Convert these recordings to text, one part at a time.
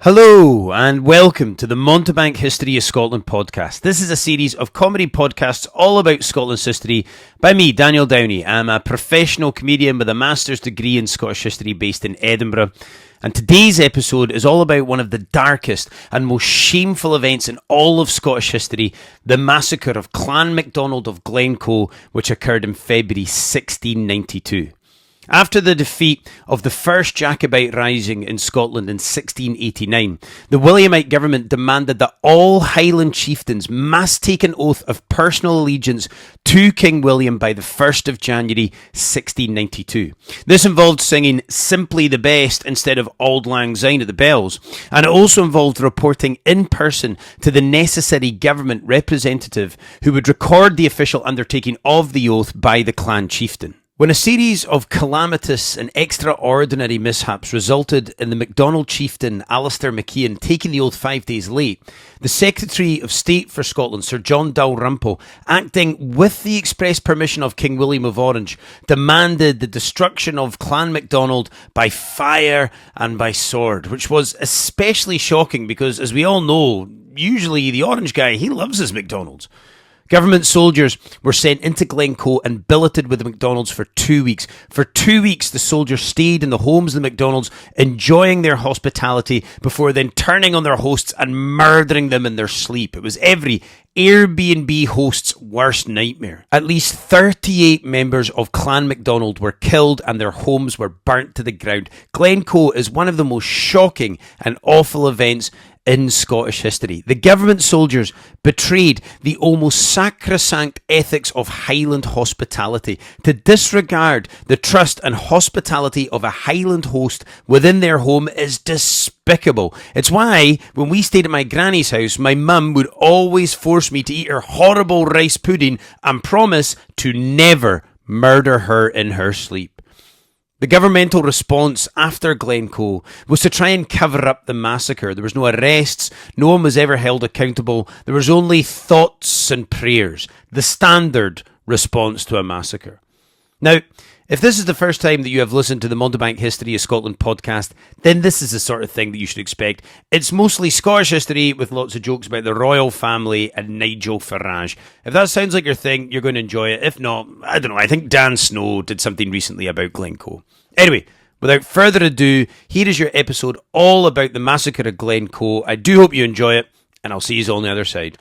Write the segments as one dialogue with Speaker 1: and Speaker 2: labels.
Speaker 1: Hello and welcome to the Mountebank History of Scotland podcast. This is a series of comedy podcasts all about Scotland's history by me, Daniel Downey. I'm a professional comedian with a master's degree in Scottish history based in Edinburgh. And today's episode is all about one of the darkest and most shameful events in all of Scottish history, the massacre of Clan Macdonald of Glencoe, which occurred in February 1692. After the defeat of the first Jacobite Rising in Scotland in 1689, the Williamite Government demanded that all Highland Chieftains must take an oath of personal allegiance to King William by the 1st of January 1692. This involved singing Simply the Best instead of Auld Lang Syne at the bells, and it also involved reporting in person to the necessary government representative who would record the official undertaking of the oath by the clan chieftain. When a series of calamitous and extraordinary mishaps resulted in the Macdonald chieftain Alasdair MacIain taking the oath 5 days late, the Secretary of State for Scotland, Sir John Dalrymple, acting with the express permission of King William of Orange, demanded the destruction of Clan Macdonald by fire and by sword, which was especially shocking because, as we all know, usually the Orange guy, he loves his Macdonalds. Government soldiers were sent into Glencoe and billeted with the Macdonalds for 2 weeks. For 2 weeks, the soldiers stayed in the homes of the Macdonalds, enjoying their hospitality before then turning on their hosts and murdering them in their sleep. It was every Airbnb host's worst nightmare. At least 38 members of Clan Macdonald were killed and their homes were burnt to the ground. Glencoe is one of the most shocking and awful events in Scottish history. The government soldiers betrayed the almost sacrosanct ethics of Highland hospitality. To disregard the trust and hospitality of a Highland host within their home is despicable. It's why, when we stayed at my granny's house, my mum would always force me to eat her horrible rice pudding and promise to never murder her in her sleep. The governmental response after Glencoe was to try and cover up the massacre. There was no arrests, no one was ever held accountable, there was only thoughts and prayers, the standard response to a massacre. Now, if this is the first time that you have listened to the Mountebank History of Scotland podcast, then this is the sort of thing that you should expect. It's mostly Scottish history with lots of jokes about the royal family and Nigel Farage. If that sounds like your thing, you're going to enjoy it. If not, I don't know, I think Dan Snow did something recently about Glencoe. Anyway, without further ado, here is your episode all about the massacre of Glencoe. I do hope you enjoy it, and I'll see you all on the other side.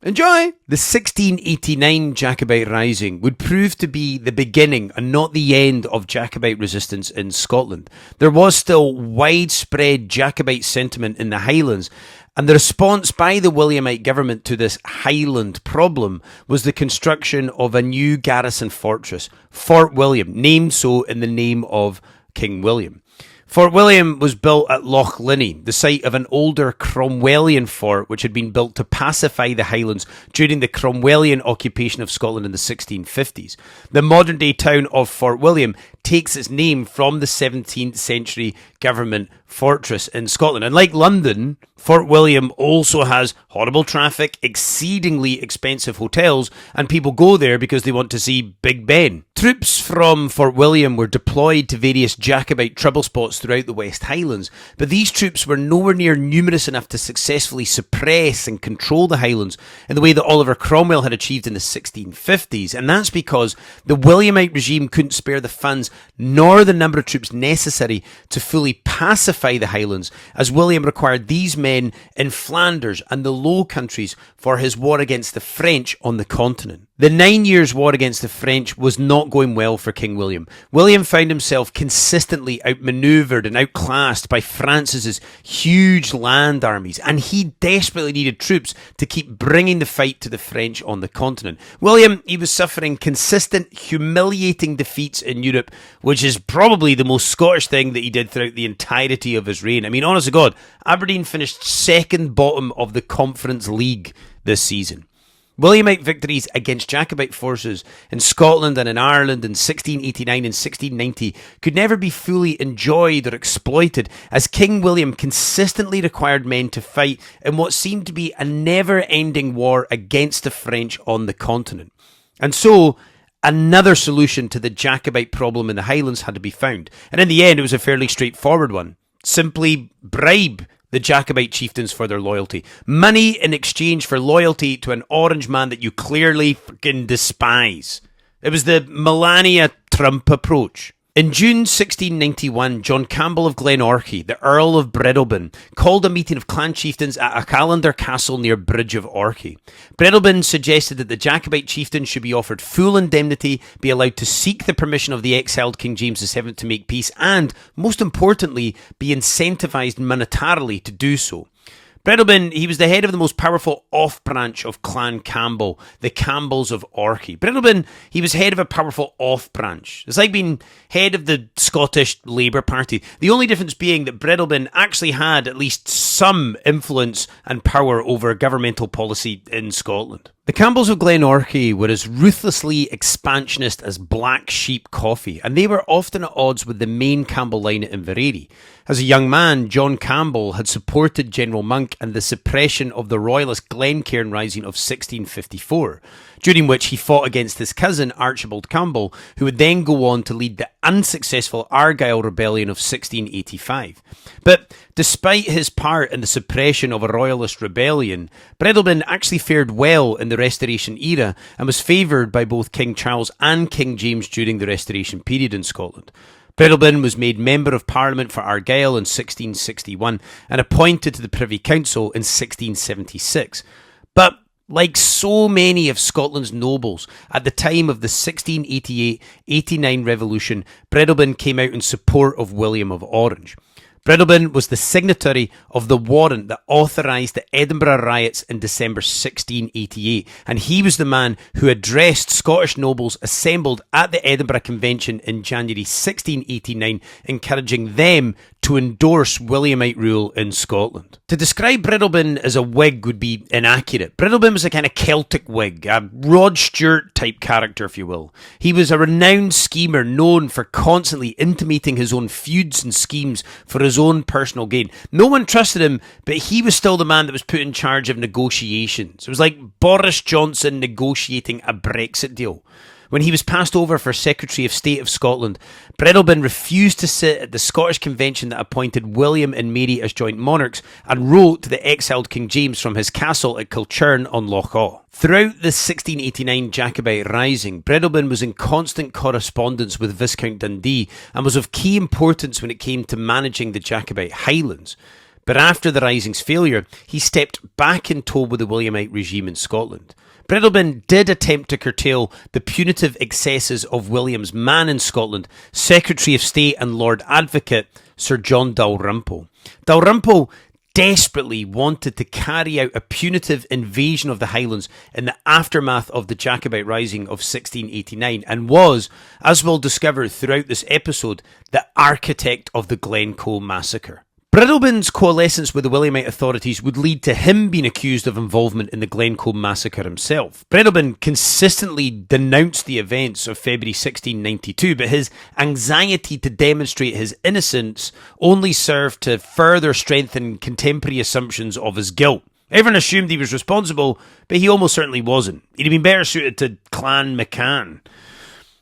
Speaker 1: Enjoy! The 1689 Jacobite Rising would prove to be the beginning and not the end of Jacobite resistance in Scotland. There was still widespread Jacobite sentiment in the Highlands, and the response by the Williamite government to this Highland problem was the construction of a new garrison fortress, Fort William, named so in the name of King William. Fort William was built at Loch Linnhe, the site of an older Cromwellian fort which had been built to pacify the Highlands during the Cromwellian occupation of Scotland in the 1650s. The modern-day town of Fort William takes its name from the 17th century government fortress in Scotland. And like London, Fort William also has horrible traffic, exceedingly expensive hotels, and people go there because they want to see Big Ben. Troops from Fort William were deployed to various Jacobite trouble spots throughout the West Highlands, but these troops were nowhere near numerous enough to successfully suppress and control the Highlands in the way that Oliver Cromwell had achieved in the 1650s, and that's because the Williamite regime couldn't spare the funds nor the number of troops necessary to fully pacify the Highlands, as William required these men in Flanders and the Low Countries for his war against the French on the continent. The 9 years' war against the French was not going well for King William. William found himself consistently outmanoeuvred and outclassed by Francis's huge land armies, and he desperately needed troops to keep bringing the fight to the French on the continent. William, he was suffering consistent, humiliating defeats in Europe, which is probably the most Scottish thing that he did throughout the entirety of his reign. I mean, honest to God, Aberdeen finished second bottom of the Conference League this season. Williamite victories against Jacobite forces in Scotland and in Ireland in 1689 and 1690 could never be fully enjoyed or exploited, as King William consistently required men to fight in what seemed to be a never-ending war against the French on the continent. And so, another solution to the Jacobite problem in the Highlands had to be found. And in the end, it was a fairly straightforward one. Simply bribe the Jacobite chieftains for their loyalty. Money in exchange for loyalty to an orange man that you clearly fucking despise. It was the Melania Trump approach. In June 1691, John Campbell of Glenorchy, the Earl of Breadalbane, called a meeting of clan chieftains at a Callander castle near Bridge of Orchy. Breadalbane suggested that the Jacobite chieftains should be offered full indemnity, be allowed to seek the permission of the exiled King James VII to make peace, and, most importantly, be incentivised monetarily to do so. Breadalbane, he was the head of the most powerful off-branch of Clan Campbell, the Campbells of Orchy. Breadalbane, he was head of a powerful off-branch. It's like being head of the Scottish Labour Party. The only difference being that Breadalbane actually had at least some influence and power over governmental policy in Scotland. The Campbells of Glenorchy were as ruthlessly expansionist as black sheep coffee, and they were often at odds with the main Campbell line at Inverary. As a young man, John Campbell had supported General Monk and the suppression of the royalist Glencoe Rising of 1654, during which he fought against his cousin Archibald Campbell, who would then go on to lead the unsuccessful Argyll Rebellion of 1685. But despite his part in the suppression of a royalist rebellion, Breadalbane actually fared well in the Restoration era and was favoured by both King Charles and King James during the Restoration period in Scotland. Breadalbane was made Member of Parliament for Argyll in 1661 and appointed to the Privy Council in 1676. But like so many of Scotland's nobles, at the time of the 1688-89 revolution, Breadalbane came out in support of William of Orange. Breadalbane was the signatory of the warrant that authorised the Edinburgh riots in December 1688, and he was the man who addressed Scottish nobles assembled at the Edinburgh Convention in January 1689, encouraging them to endorse Williamite rule in Scotland. To describe Breadalbane as a Whig would be inaccurate. Breadalbane was a kind of Celtic Whig, a Rod Stewart type character, if you will. He was a renowned schemer known for constantly intimating his own feuds and schemes for his own personal gain. No one trusted him, but he was still the man that was put in charge of negotiations. It was like Boris Johnson negotiating a Brexit deal. When he was passed over for Secretary of State of Scotland, Breadalbane refused to sit at the Scottish Convention that appointed William and Mary as joint monarchs and wrote to the exiled King James from his castle at Kilchurn on Loch Awe. Throughout the 1689 Jacobite Rising, Breadalbane was in constant correspondence with Viscount Dundee and was of key importance when it came to managing the Jacobite Highlands. But after the Rising's failure, he stepped back in tow with the Williamite regime in Scotland. Breadalbane did attempt to curtail the punitive excesses of William's man in Scotland, Secretary of State and Lord Advocate Sir John Dalrymple. Dalrymple desperately wanted to carry out a punitive invasion of the Highlands in the aftermath of the Jacobite Rising of 1689 and was, as we'll discover throughout this episode, the architect of the Glencoe Massacre. Breadalbane's coalescence with the Williamite authorities would lead to him being accused of involvement in the Glencoe Massacre himself. Breadalbane consistently denounced the events of February 1692, but his anxiety to demonstrate his innocence only served to further strengthen contemporary assumptions of his guilt. Everyone assumed he was responsible, but he almost certainly wasn't. He'd have been better suited to Clan MacIain.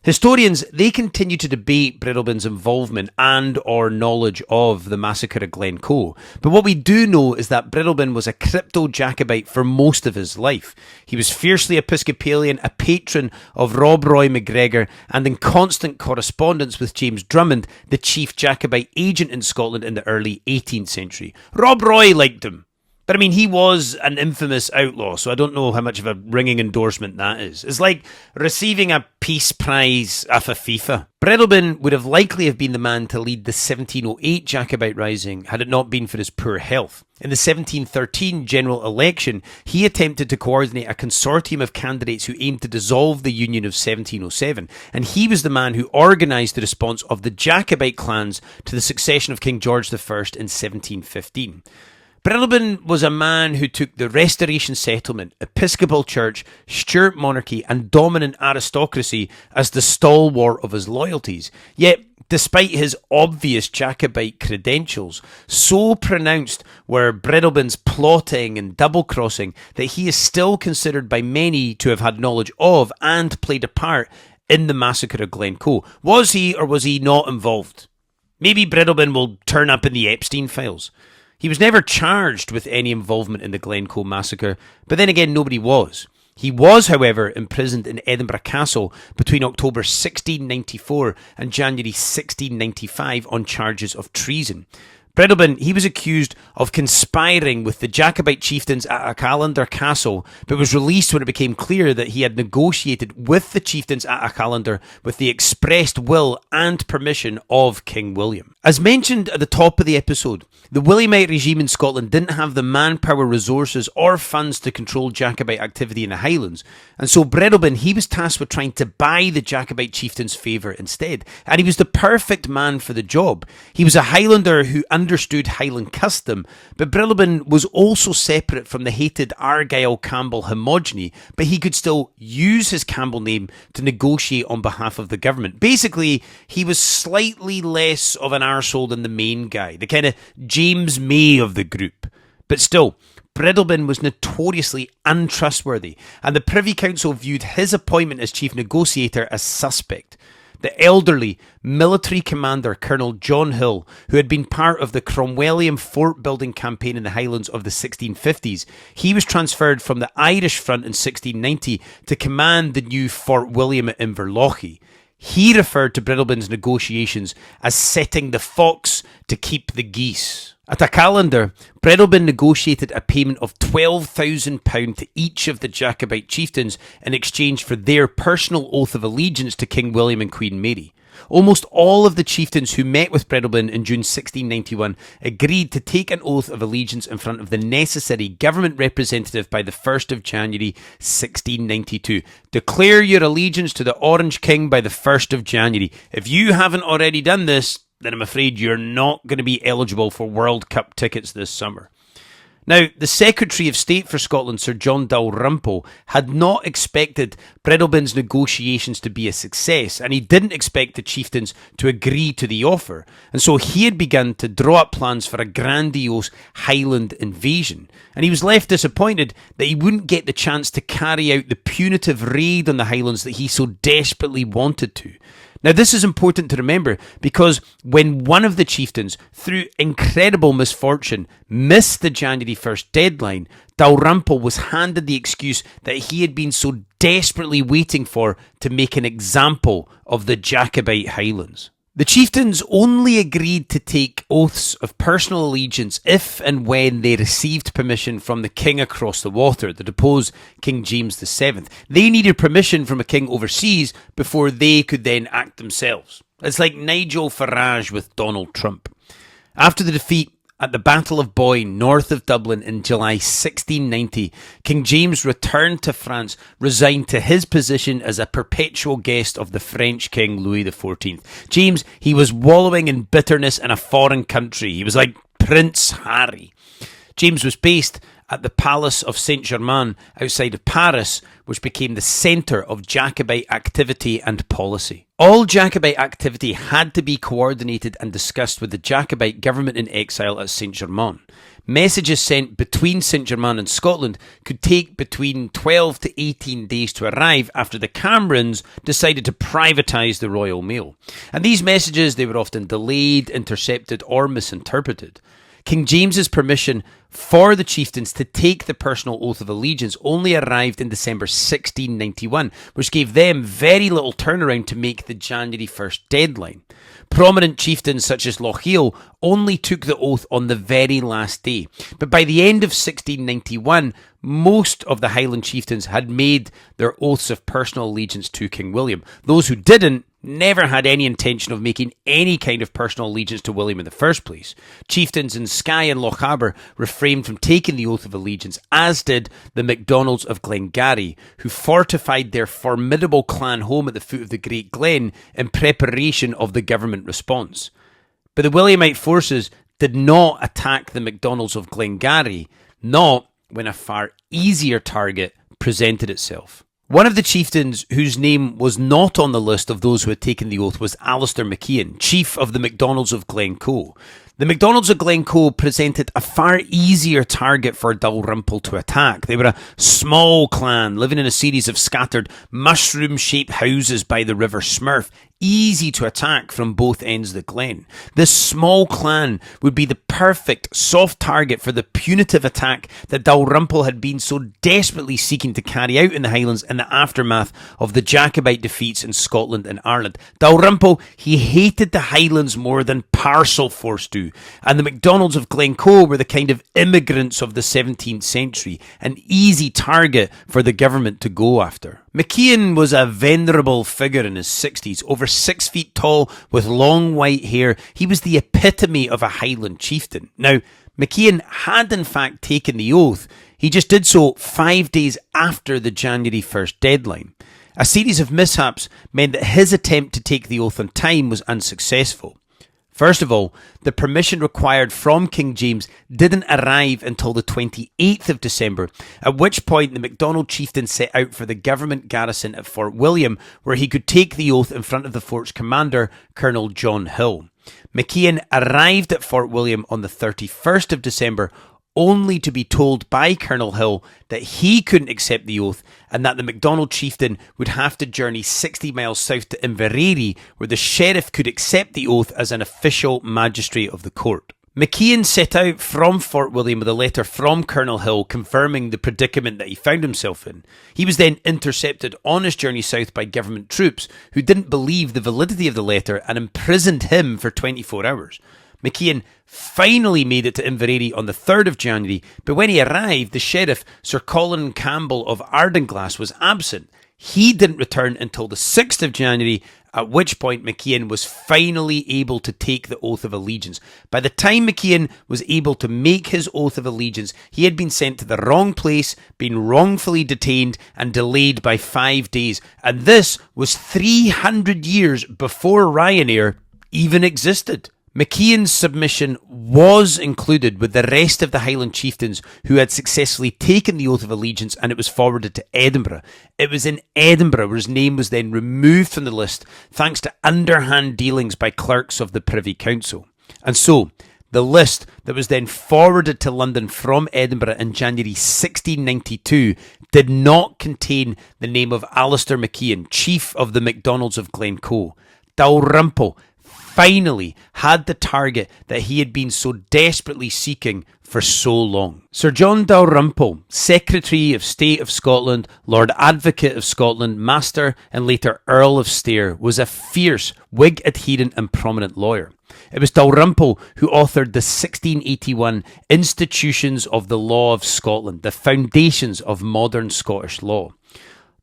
Speaker 1: Historians, they continue to debate Breadalbane's involvement and or knowledge of the massacre of Glencoe. But what we do know is that Breadalbane was a crypto-Jacobite for most of his life. He was fiercely Episcopalian, a patron of Rob Roy MacGregor, and in constant correspondence with James Drummond, the chief Jacobite agent in Scotland in the early 18th century. Rob Roy liked him. But I mean, he was an infamous outlaw, so I don't know how much of a ringing endorsement that is. It's like receiving a peace prize off a FIFA. Breadalbane would have likely have been the man to lead the 1708 Jacobite Rising had it not been for his poor health. In the 1713 general election, he attempted to coordinate a consortium of candidates who aimed to dissolve the Union of 1707, and he was the man who organised the response of the Jacobite clans to the succession of King George I in 1715. Breadalbane was a man who took the Restoration settlement, Episcopal Church, Stuart monarchy and dominant aristocracy as the stalwart of his loyalties. Yet, despite his obvious Jacobite credentials, so pronounced were Breadalbane's plotting and double-crossing that he is still considered by many to have had knowledge of and played a part in the massacre of Glencoe. Was he or was he not involved? Maybe Breadalbane will turn up in the Epstein files. He was never charged with any involvement in the Glencoe Massacre, but then again nobody was. He was, however, imprisoned in Edinburgh Castle between October 1694 and January 1695 on charges of treason. Breadalbane, he was accused of conspiring with the Jacobite chieftains at Alasdair Castle, but was released when it became clear that he had negotiated with the chieftains at Alasdair with the expressed will and permission of King William. As mentioned at the top of the episode, the Williamite regime in Scotland didn't have the manpower, resources or funds to control Jacobite activity in the Highlands, and so Breadalbane, he was tasked with trying to buy the Jacobite chieftains' favour instead, and he was the perfect man for the job. He was a Highlander who understood Highland custom, but Breadalbane was also separate from the hated Argyll-Campbell homogeny, but he could still use his Campbell name to negotiate on behalf of the government. Basically, he was slightly less of an arsehole than the main guy, the kind of James May of the group. But still, Breadalbane was notoriously untrustworthy, and the Privy Council viewed his appointment as chief negotiator as suspect. The elderly military commander, Colonel John Hill, who had been part of the Cromwellian fort-building campaign in the Highlands of the 1650s, he was transferred from the Irish front in 1690 to command the new Fort William at Inverlochy. He referred to Breadalbane's negotiations as setting the fox to keep the geese. At Alasdair, Breadalbane negotiated a payment of £12,000 to each of the Jacobite chieftains in exchange for their personal oath of allegiance to King William and Queen Mary. Almost all of the chieftains who met with Breadalbane in June 1691 agreed to take an oath of allegiance in front of the necessary government representative by the 1st of January 1692. Declare your allegiance to the Orange King by the 1st of January. If you haven't already done this, then I'm afraid you're not going to be eligible for World Cup tickets this summer. Now, the Secretary of State for Scotland, Sir John Dalrymple, had not expected Breadalbane's negotiations to be a success, and he didn't expect the chieftains to agree to the offer, and so he had begun to draw up plans for a grandiose Highland invasion, and he was left disappointed that he wouldn't get the chance to carry out the punitive raid on the Highlands that he so desperately wanted to. Now, this is important to remember because when one of the chieftains, through incredible misfortune, missed the January 1st deadline, Dalrymple was handed the excuse that he had been so desperately waiting for to make an example of the Jacobite Highlands. The chieftains only agreed to take oaths of personal allegiance if and when they received permission from the king across the water, the deposed King James VII. They needed permission from a king overseas before they could then act themselves. It's like Nigel Farage with Donald Trump. After the defeat at the Battle of Boyne, north of Dublin in July 1690, King James returned to France, resigned to his position as a perpetual guest of the French King Louis XIV. James, he was wallowing in bitterness in a foreign country. He was like Prince Harry. James was based at the Palace of Saint-Germain outside of Paris, which became the centre of Jacobite activity and policy. All Jacobite activity had to be coordinated and discussed with the Jacobite government in exile at Saint-Germain. Messages sent between Saint-Germain and Scotland could take between 12 to 18 days to arrive after the Camerons decided to privatise the Royal Mail. And these messages, they were often delayed, intercepted or misinterpreted. King James's permission for the chieftains to take the personal oath of allegiance only arrived in December 1691, which gave them very little turnaround to make the January 1st deadline. Prominent chieftains such as Lochiel only took the oath on the very last day, but by the end of 1691, most of the Highland chieftains had made their oaths of personal allegiance to King William. Those who didn't never had any intention of making any kind of personal allegiance to William in the first place. Chieftains in Skye and Lochaber refrained from taking the oath of allegiance, as did the Macdonalds of Glengarry, who fortified their formidable clan home at the foot of the Great Glen in preparation of the government response. But the Williamite forces did not attack the Macdonalds of Glengarry, not when a far easier target presented itself. One of the chieftains whose name was not on the list of those who had taken the oath was Alasdair MacIain, chief of the Macdonalds of Glencoe. The Macdonalds of Glencoe presented a far easier target for Dalrymple to attack. They were a small clan living in a series of scattered mushroom-shaped houses by the River Smurf, easy to attack from both ends of the glen. This small clan would be the perfect soft target for the punitive attack that Dalrymple had been so desperately seeking to carry out in the Highlands in the aftermath of the Jacobite defeats in Scotland and Ireland. Dalrymple, he hated the Highlands more than Parcelforce do, and the Macdonalds of Glencoe were the kind of immigrants of the 17th century, an easy target for the government to go after. Mac'iain was a venerable figure in his 60s, over 6 feet tall with long white hair. He was the epitome of a Highland chieftain. Now, Mac'iain had in fact taken the oath. He just did so 5 days after the January 1st deadline. A series of mishaps meant that his attempt to take the oath on time was unsuccessful. First of all, the permission required from King James didn't arrive until the 28th of December, at which point the Macdonald chieftain set out for the government garrison at Fort William, where he could take the oath in front of the fort's commander, Colonel John Hill. Mac'iain arrived at Fort William on the 31st of December, only to be told by Colonel Hill that he couldn't accept the oath and that the Macdonald chieftain would have to journey 60 miles south to Inverary, where the sheriff could accept the oath as an official magistrate of the court. Mac'iain set out from Fort William with a letter from Colonel Hill confirming the predicament that he found himself in. He was then intercepted on his journey south by government troops who didn't believe the validity of the letter and imprisoned him for 24 hours. Mac'iain finally made it to Inverary on the 3rd of January, but when he arrived, the sheriff, Sir Colin Campbell of Ardenglass, was absent. He didn't return until the 6th of January, at which point Mac'iain was finally able to take the oath of allegiance. By the time Mac'iain was able to make his oath of allegiance, he had been sent to the wrong place, been wrongfully detained and delayed by 5 days. And this was 300 years before Ryanair even existed. Mac'iain's submission was included with the rest of the Highland chieftains who had successfully taken the oath of allegiance, and it was forwarded to Edinburgh. It was in Edinburgh where his name was then removed from the list thanks to underhand dealings by clerks of the Privy Council. And so, the list that was then forwarded to London from Edinburgh in January 1692 did not contain the name of Alasdair MacIain, chief of the Macdonalds of Glencoe. Dalrymple finally had the target that he had been so desperately seeking for so long. Sir John Dalrymple, Secretary of State of Scotland, Lord Advocate of Scotland, Master and later Earl of Stair, was a fierce Whig adherent and prominent lawyer. It was Dalrymple who authored the 1681 Institutions of the Law of Scotland, the foundations of modern Scottish law.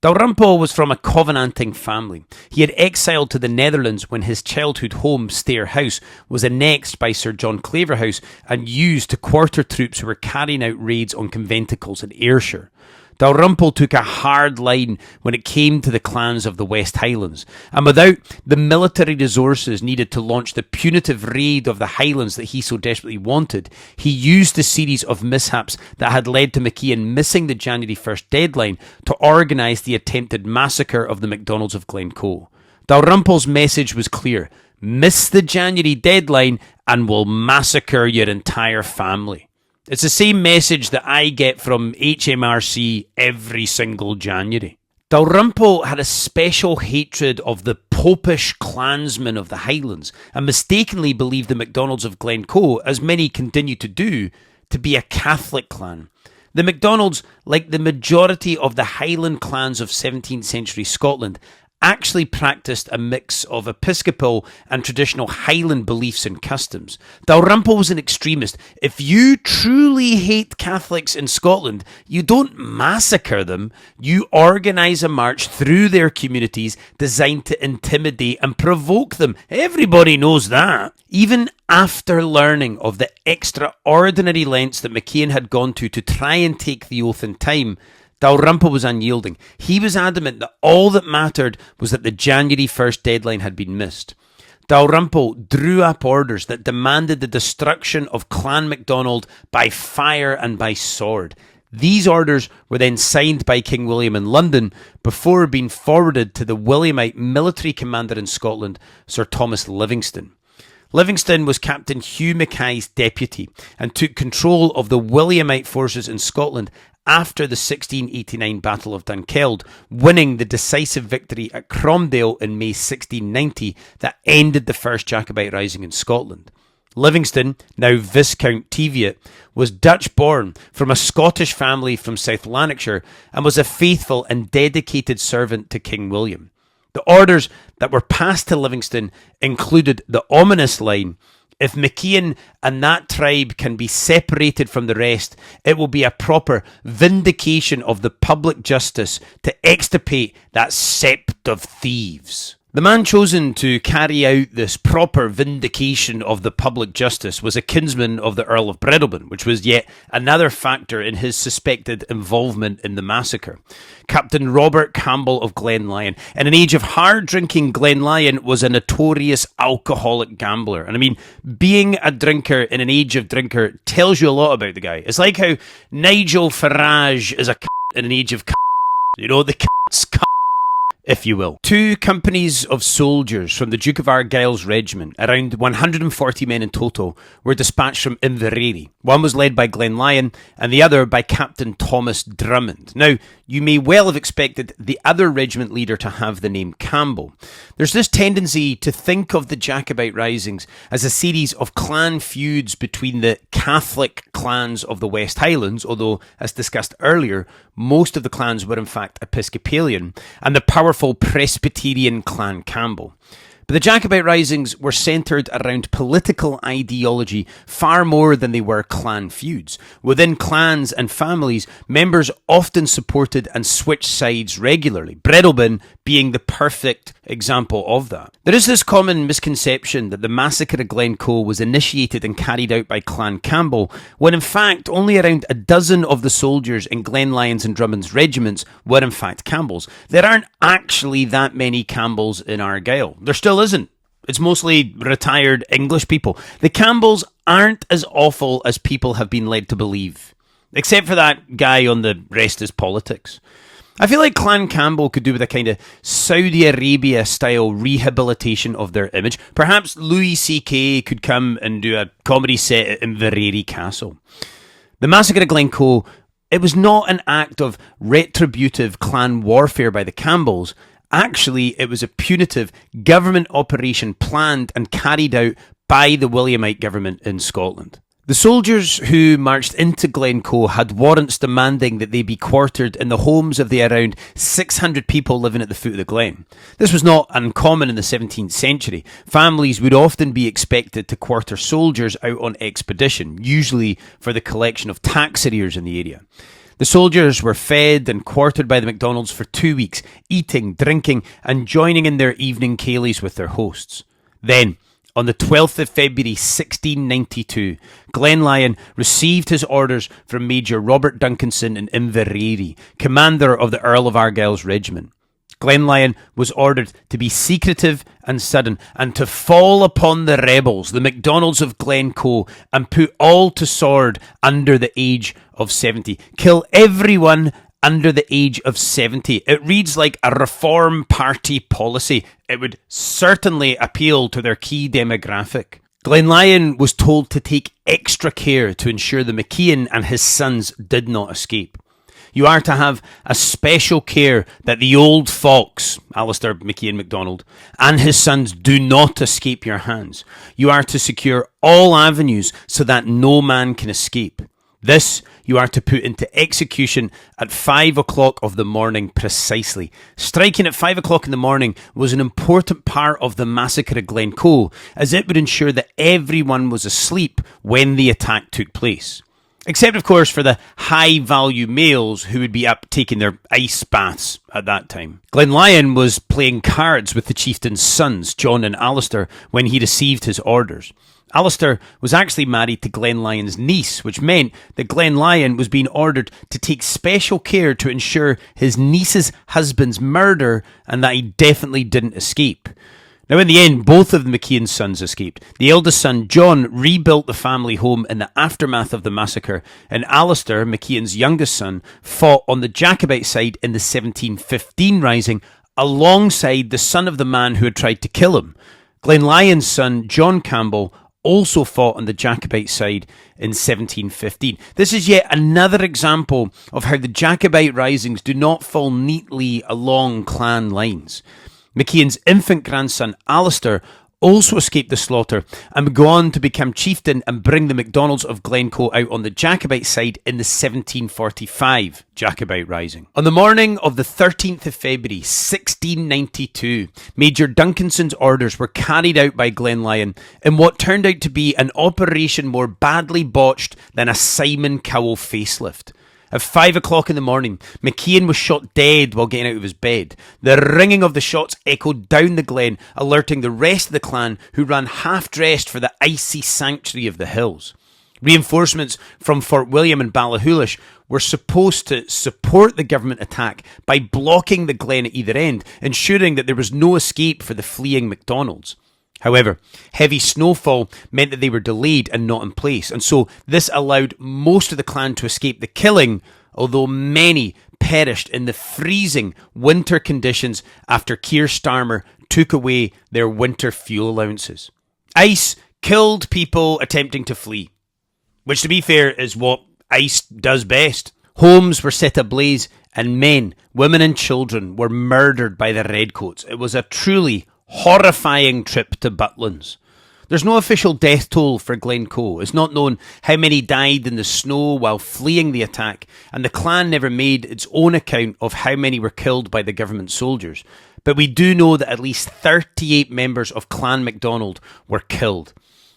Speaker 1: Dalrymple was from a Covenanting family. He had exiled to the Netherlands when his childhood home, Stair House, was annexed by Sir John Claverhouse and used to quarter troops who were carrying out raids on conventicles in Ayrshire. Dalrymple took a hard line when it came to the clans of the West Highlands, and without the military resources needed to launch the punitive raid of the Highlands that he so desperately wanted, he used the series of mishaps that had led to Mac'iain missing the January 1st deadline to organise the attempted massacre of the Macdonalds of Glencoe. Dalrymple's message was clear: miss the January deadline and we'll massacre your entire family. It's the same message that I get from HMRC every single January. Dalrymple had a special hatred of the popish clansmen of the Highlands and mistakenly believed the Macdonalds of Glencoe, as many continue to do, to be a Catholic clan. The Macdonalds, like the majority of the Highland clans of 17th century Scotland, actually practiced a mix of Episcopal and traditional Highland beliefs and customs. Dalrymple was an extremist. If you truly hate Catholics in Scotland, you don't massacre them. You organise a march through their communities designed to intimidate and provoke them. Everybody knows that. Even after learning of the extraordinary lengths that Mac'iain had gone to try and take the oath in time, Dalrymple was unyielding. He was adamant that all that mattered was that the January 1st deadline had been missed. Dalrymple drew up orders that demanded the destruction of Clan Macdonald by fire and by sword. These orders were then signed by King William in London before being forwarded to the Williamite military commander in Scotland, Sir Thomas Livingston. Livingston was Captain Hugh Mackay's deputy and took control of the Williamite forces in Scotland after the 1689 Battle of Dunkeld, winning the decisive victory at Cromdale in May 1690 that ended the First Jacobite Rising in Scotland. Livingston, now Viscount Teviot, was Dutch-born from a Scottish family from South Lanarkshire and was a faithful and dedicated servant to King William. The orders that were passed to Livingston included the ominous line, "If MacIain and that tribe can be separated from the rest, it will be a proper vindication of the public justice to extirpate that sept of thieves." The man chosen to carry out this proper vindication of the public justice was a kinsman of the Earl of Breadalbane, which was yet another factor in his suspected involvement in the massacre. Captain Robert Campbell of Glenlyon. In an age of hard drinking, Glenlyon was a notorious alcoholic gambler. And I mean, being a drinker in an age of drinker tells you a lot about the guy. It's like how Nigel Farage is a in an age of you know, the if you will. 2 companies of soldiers from the Duke of Argyll's regiment, around 140 men in total, were dispatched from Inverary. One was led by Glenlyon and the other by Captain Thomas Drummond. Now, you may well have expected the other regiment leader to have the name Campbell. There's this tendency to think of the Jacobite Risings as a series of clan feuds between the Catholic clans of the West Highlands, although, as discussed earlier, most of the clans were in fact Episcopalian, and the powerful Presbyterian clan Campbell. But the Jacobite Risings were centred around political ideology far more than they were clan feuds. Within clans and families, members often supported and switched sides regularly, Breadalbane being the perfect example of that. There is this common misconception that the massacre of Glencoe was initiated and carried out by Clan Campbell, when in fact only around a dozen of the soldiers in Glenlyon's and Drummond's regiments were in fact Campbells. There aren't actually that many Campbells in Argyll. There still isn't. It's mostly retired English people. The Campbells aren't as awful as people have been led to believe, except for that guy on the Rest is Politics. I feel like Clan Campbell could do with a kind of Saudi Arabia style rehabilitation of their image. Perhaps Louis C.K. could come and do a comedy set at Inverary Castle. The massacre of Glencoe, it was not an act of retributive clan warfare by the Campbells. Actually, it was a punitive government operation planned and carried out by the Williamite Government in Scotland. The soldiers who marched into Glencoe had warrants demanding that they be quartered in the homes of the around 600 people living at the foot of the glen. This was not uncommon in the 17th century. Families would often be expected to quarter soldiers out on expedition, usually for the collection of tax arrears in the area. The soldiers were fed and quartered by the Macdonalds for 2 weeks, eating, drinking, and joining in their evening ceilidhs with their hosts. Then, on the 12th of February 1692, Glenlyon received his orders from Major Robert Duncanson in Inverary, commander of the Earl of Argyll's regiment. Glenlyon was ordered to be secretive and sudden, and to fall upon the rebels, the Macdonalds of Glencoe, and put all to sword under the age of 70. Kill everyone under the age of 70. It reads like a Reform Party policy. It would certainly appeal to their key demographic. Glenlyon was told to take extra care to ensure the MacIain and his sons did not escape. You are to have a special care that the old fox, Alasdair MacIain Macdonald, and his sons do not escape your hands. You are to secure all avenues so that no man can escape. This you are to put into execution at 5 o'clock of the morning precisely. Striking at 5 o'clock in the morning was an important part of the massacre of Glencoe, as it would ensure that everyone was asleep when the attack took place. Except, of course, for the high-value males who would be up taking their ice baths at that time. Glenlyon was playing cards with the chieftain's sons, John and Alasdair, when he received his orders. Alasdair was actually married to Glenlyon's niece, which meant that Glenlyon was being ordered to take special care to ensure his niece's husband's murder and that he definitely didn't escape. Now, in the end, both of the MacIain's sons escaped. The eldest son, John, rebuilt the family home in the aftermath of the massacre, and Alasdair, MacIain's youngest son, fought on the Jacobite side in the 1715 Rising alongside the son of the man who had tried to kill him. Glenlyon's son, John Campbell, also fought on the Jacobite side in 1715. This is yet another example of how the Jacobite risings do not fall neatly along clan lines. Maciain's infant grandson, Alasdair, also escaped the slaughter and would go on to become chieftain and bring the Macdonalds of Glencoe out on the Jacobite side in the 1745 Jacobite Rising. On the morning of the 13th of February 1692, Major Duncanson's orders were carried out by Glenlyon in what turned out to be an operation more badly botched than a Simon Cowell facelift. At 5 o'clock in the morning, Maciain was shot dead while getting out of his bed. The ringing of the shots echoed down the glen, alerting the rest of the clan, who ran half-dressed for the icy sanctuary of the hills. Reinforcements from Fort William and Ballachulish were supposed to support the government attack by blocking the glen at either end, ensuring that there was no escape for the fleeing Macdonalds. However, heavy snowfall meant that they were delayed and not in place, and so this allowed most of the clan to escape the killing, although many perished in the freezing winter conditions after Keir Starmer took away their winter fuel allowances. Ice killed people attempting to flee, which, to be fair, is what ice does best. Homes were set ablaze, and men, women and children were murdered by the redcoats. It was a truly horrifying trip to Butlins. There's no official death toll for Glencoe. It's not known how many died in the snow while fleeing the attack, and the clan never made its own account of how many were killed by the government soldiers. But we do know that at least 38 members of Clan Macdonald were killed.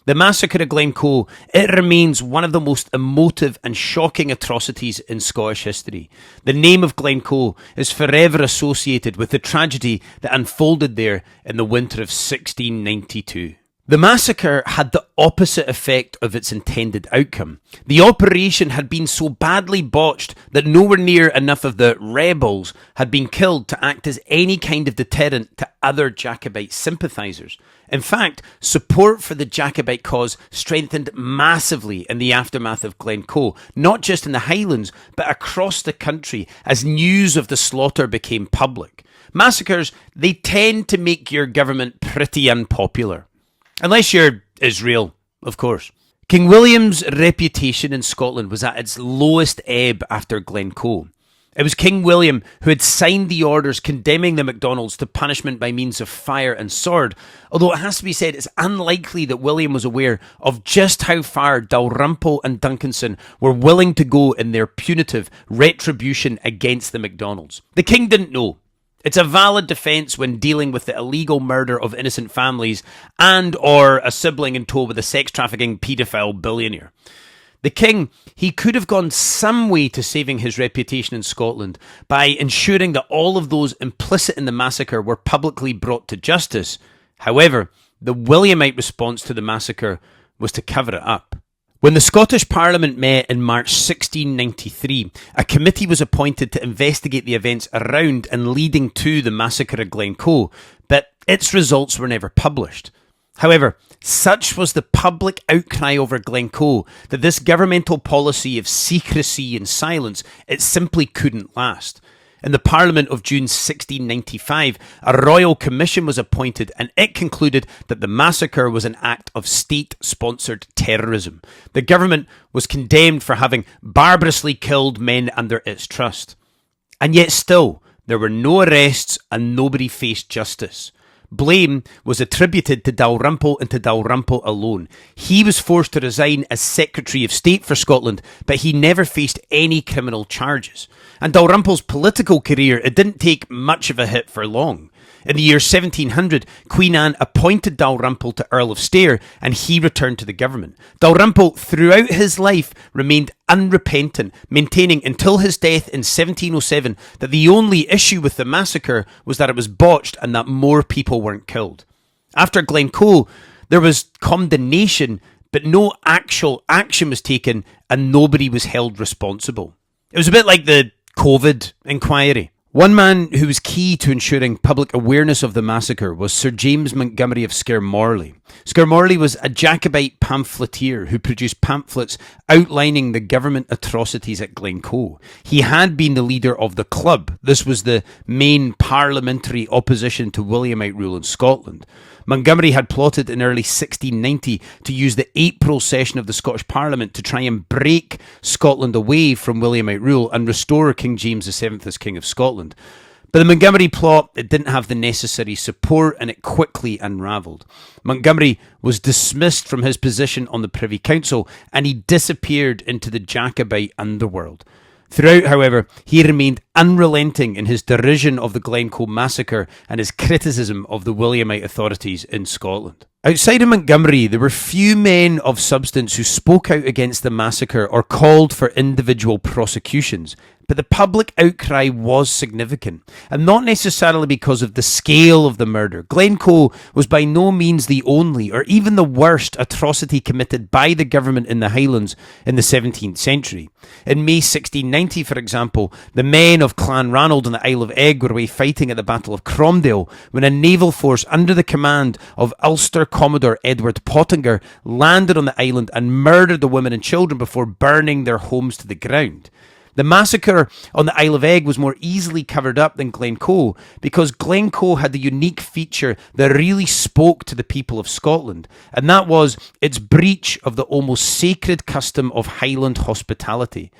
Speaker 1: The massacre of Glencoe, it remains one of the most emotive and shocking atrocities in Scottish history. The name of Glencoe is forever associated with the tragedy that unfolded there in the winter of 1692. The massacre had the opposite effect of its intended outcome. The operation had been so badly botched that nowhere near enough of the rebels had been killed to act as any kind of deterrent to other Jacobite sympathisers. In fact, support for the Jacobite cause strengthened massively in the aftermath of Glencoe, not just in the Highlands, but across the country as news of the slaughter became public. Massacres, they tend to make your government pretty unpopular. Unless you're Israel, of course. King William's reputation in Scotland was at its lowest ebb after Glencoe. It was King William who had signed the orders condemning the Macdonalds to punishment by means of fire and sword, although it has to be said it's unlikely that William was aware of just how far Dalrymple and Duncanson were willing to go in their punitive retribution against the Macdonalds. The king didn't know. It's a valid defence when dealing with the illegal murder of innocent families and or a sibling in tow with a sex-trafficking paedophile billionaire. The king, he could have gone some way to saving his reputation in Scotland by ensuring that all of those implicit in the massacre were publicly brought to justice. However, the Williamite response to the massacre was to cover it up. When the Scottish Parliament met in March 1693, a committee was appointed to investigate the events around and leading to the massacre of Glencoe, but its results were never published. However, such was the public outcry over Glencoe that this governmental policy of secrecy and silence, it simply couldn't last. In the Parliament of June 1695, a royal commission was appointed and it concluded that the massacre was an act of state-sponsored terrorism. The government was condemned for having barbarously killed men under its trust. And yet still, there were no arrests and nobody faced justice. Blame was attributed to Dalrymple and to Dalrymple alone. He was forced to resign as Secretary of State for Scotland, but he never faced any criminal charges. And Dalrymple's political career, it didn't take much of a hit for long. In the year 1700, Queen Anne appointed Dalrymple to Earl of Stair and he returned to the government. Dalrymple, throughout his life, remained unrepentant, maintaining until his death in 1707 that the only issue with the massacre was that it was botched and that more people weren't killed. After Glencoe, there was condemnation, but no actual action was taken and nobody was held responsible. It was a bit like the COVID inquiry. One man who was key to ensuring public awareness of the massacre was Sir James Montgomery of Skermorley. Skermorley was a Jacobite pamphleteer who produced pamphlets outlining the government atrocities at Glencoe. He had been the leader of the Club. This was the main parliamentary opposition to Williamite rule in Scotland. Montgomery had plotted in early 1690 to use the April session of the Scottish Parliament to try and break Scotland away from Williamite rule and restore King James VII as King of Scotland. But the Montgomery plot, it didn't have the necessary support and it quickly unravelled. Montgomery was dismissed from his position on the Privy Council and he disappeared into the Jacobite underworld. Throughout, however, he remained unrelenting in his derision of the Glencoe Massacre and his criticism of the Williamite authorities in Scotland. Outside of Montgomery, there were few men of substance who spoke out against the massacre or called for individual prosecutions. But the public outcry was significant, and not necessarily because of the scale of the murder. Glencoe was by no means the only or even the worst atrocity committed by the government in the Highlands in the 17th century. In May 1690, for example, the men of Clan Ranald on the Isle of Eigg were away fighting at the Battle of Cromdale when a naval force under the command of Ulster Commodore Edward Pottinger landed on the island and murdered the women and children before burning their homes to the ground. The massacre on the Isle of Eigg was more easily covered up than Glencoe because Glencoe had the unique feature that really spoke to the people of Scotland, and that was its breach of the almost sacred custom of Highland hospitality.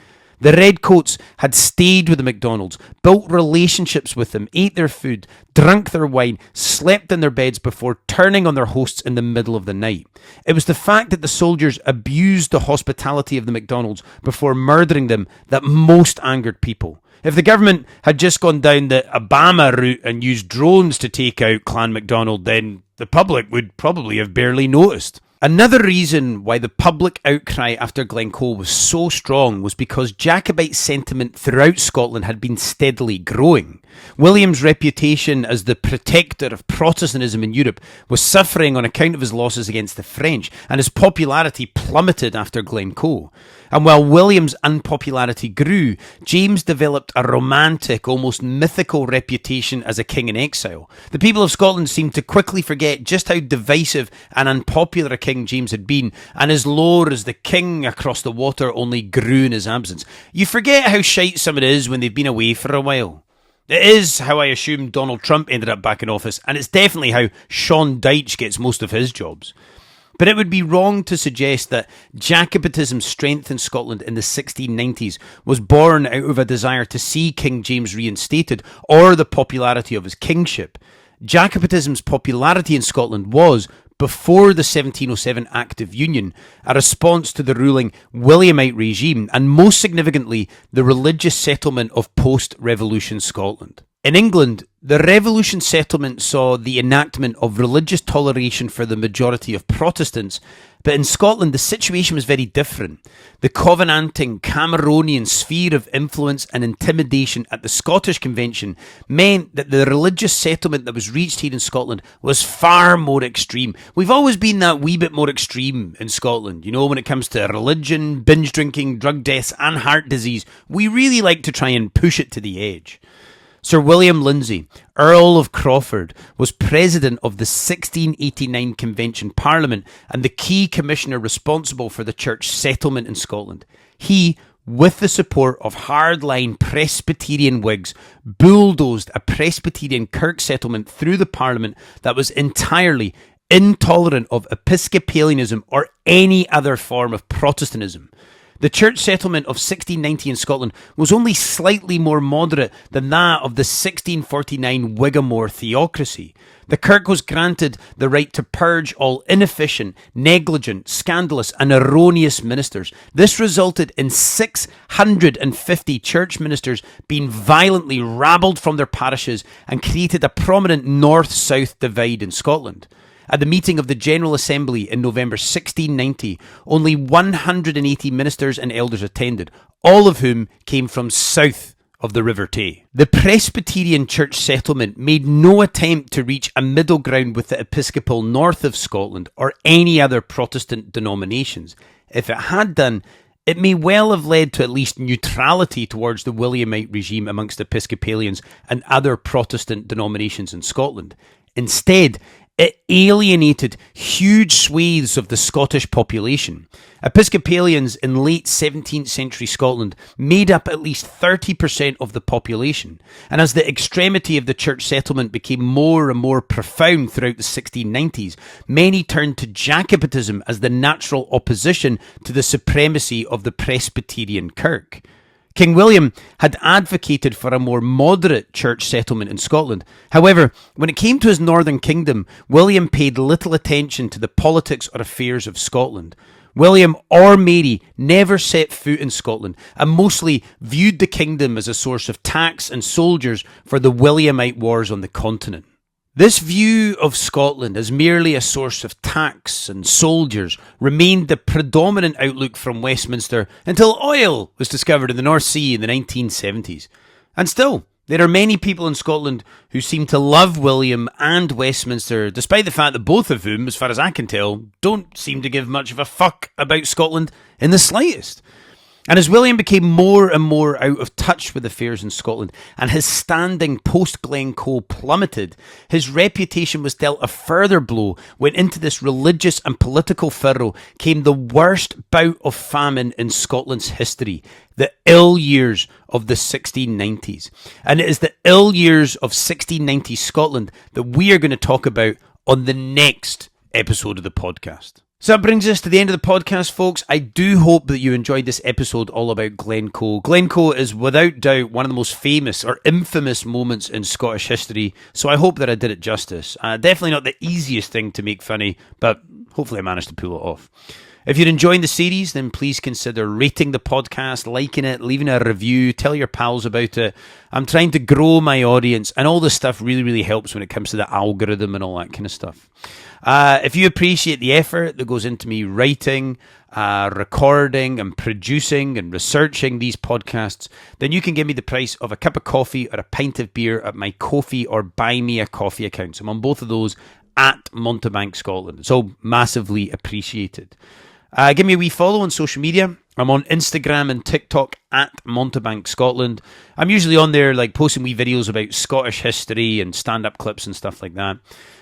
Speaker 1: The Redcoats had stayed with the Macdonalds, built relationships with them, ate their food, drank their wine, slept in their beds before turning on their hosts in the middle of the night. It was the fact that the soldiers abused the hospitality of the Macdonalds before murdering them that most angered people. If the government had just gone down the Obama route and used drones to take out Clan Macdonald, then the public would probably have barely noticed. Another reason why the public outcry after Glencoe was so strong was because Jacobite sentiment throughout Scotland had been steadily growing. William's reputation as the protector of Protestantism in Europe was suffering on account of his losses against the French, and his popularity plummeted after Glencoe. And while William's unpopularity grew, James developed a romantic, almost mythical reputation as a king in exile. The people of Scotland seemed to quickly forget just how divisive and unpopular a King James had been, and his lore as the king across the water only grew in his absence. You forget how shite someone is when they've been away for a while. It is how I assume Donald Trump ended up back in office, and it's definitely how Sean Dyche gets most of his jobs. But it would be wrong to suggest that Jacobitism's strength in Scotland in the 1690s was born out of a desire to see King James reinstated or the popularity of his kingship. Jacobitism's popularity in Scotland was, before the 1707 Act of Union, a response to the ruling Williamite regime and, most significantly, the religious settlement of post-Revolution Scotland. In England, the Revolution settlement saw the enactment of religious toleration for the majority of Protestants, but in Scotland the situation was very different. The Covenanting Cameronian sphere of influence and intimidation at the Scottish Convention meant that the religious settlement that was reached here in Scotland was far more extreme. We've always been that wee bit more extreme in Scotland, you know, when it comes to religion, binge drinking, drug deaths and heart disease. We really like to try and push it to the edge. Sir William Lindsay, Earl of Crawford, was president of the 1689 Convention Parliament and the key commissioner responsible for the church settlement in Scotland. He, with the support of hardline Presbyterian Whigs, bulldozed a Presbyterian kirk settlement through the Parliament that was entirely intolerant of Episcopalianism or any other form of Protestantism. The church settlement of 1690 in Scotland was only slightly more moderate than that of the 1649 Whigamore theocracy. The kirk was granted the right to purge all inefficient, negligent, scandalous and erroneous ministers. This resulted in 650 church ministers being violently rabbled from their parishes and created a prominent north-south divide in Scotland. At the meeting of the General Assembly in November 1690, only 180 ministers and elders attended, all of whom came from south of the River Tay. The Presbyterian church settlement made no attempt to reach a middle ground with the Episcopal north of Scotland or any other Protestant denominations. If it had done, it may well have led to at least neutrality towards the Williamite regime amongst Episcopalians and other Protestant denominations in Scotland. Instead, It alienated huge swathes of the Scottish population. Episcopalians in late 17th century Scotland made up at least 30% of the population, and as the extremity of the church settlement became more and more profound throughout the 1690s, many turned to Jacobitism as the natural opposition to the supremacy of the Presbyterian Kirk. King William had advocated for a more moderate church settlement in Scotland. However, when it came to his northern kingdom, William paid little attention to the politics or affairs of Scotland. William or Mary never set foot in Scotland and mostly viewed the kingdom as a source of tax and soldiers for the Williamite wars on the continent. This view of Scotland as merely a source of tax and soldiers remained the predominant outlook from Westminster until oil was discovered in the North Sea in the 1970s. And still, there are many people in Scotland who seem to love William and Westminster, despite the fact that both of whom, as far as I can tell, don't seem to give much of a fuck about Scotland in the slightest. And as William became more and more out of touch with affairs in Scotland and his standing post-Glencoe plummeted, his reputation was dealt a further blow when into this religious and political furrow came the worst bout of famine in Scotland's history, the ill years of the 1690s. And it is the ill years of 1690 Scotland that we are going to talk about on the next episode of the podcast. So that brings us to the end of the podcast, folks. I do hope that you enjoyed this episode all about Glencoe. Glencoe is without doubt one of the most famous or infamous moments in Scottish history, so I hope that I did it justice. Definitely not the easiest thing to make funny, but hopefully I managed to pull it off. If you're enjoying the series, then please consider rating the podcast, liking it, leaving a review, tell your pals about it. I'm trying to grow my audience, and all this stuff really, really helps when it comes to the algorithm and all that kind of stuff. If you appreciate the effort that goes into me writing, recording and producing and researching these podcasts, then you can give me the price of a cup of coffee or a pint of beer at my Ko-fi or Buy Me a Coffee accounts. I'm on both of those at Mountebank, Scotland. It's all massively appreciated. Give me a wee follow on social media. I'm on Instagram and TikTok at Mountebank Scotland. I'm usually on there like posting wee videos about Scottish history and stand-up clips and stuff like that.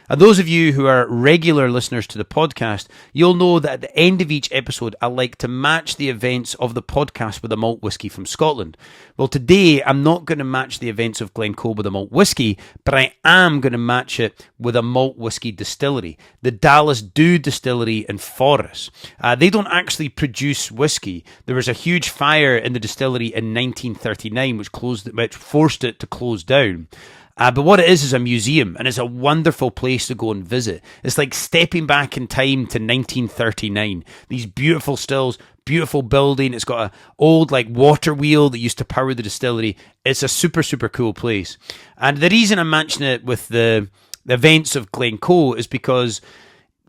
Speaker 1: And those of you who are regular listeners to the podcast, you'll know that at the end of each episode, I like to match the events of the podcast with a malt whisky from Scotland. Well, today, I'm not going to match the events of Glencoe with a malt whisky, but I am going to match it with a malt whisky distillery, the Dallas Dew Distillery in Forres. They don't actually produce whisky. There was a huge fire in the distillery in 1939, which forced it to close down. But what it is a museum, and it's a wonderful place to go and visit. It's like stepping back in time to 1939. These beautiful stills, beautiful building. It's got an old water wheel that used to power the distillery. It's a super, super cool place. And the reason I'm mentioning it with the events of Glencoe is because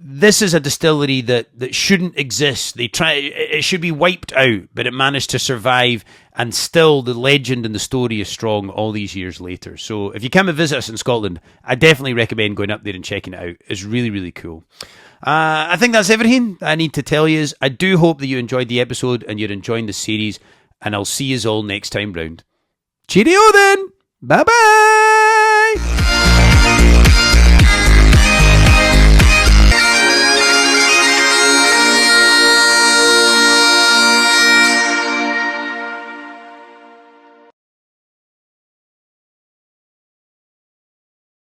Speaker 1: this is a distillery that shouldn't exist. It should be wiped out, but it managed to survive, and still the legend and the story is strong all these years later. So if you come and visit us in Scotland, I definitely recommend going up there and checking it out. It's really, really cool. I think that's everything I need to tell you. I do hope that you enjoyed the episode and you're enjoying the series, and I'll see you all next time round. Cheerio then! Bye-bye!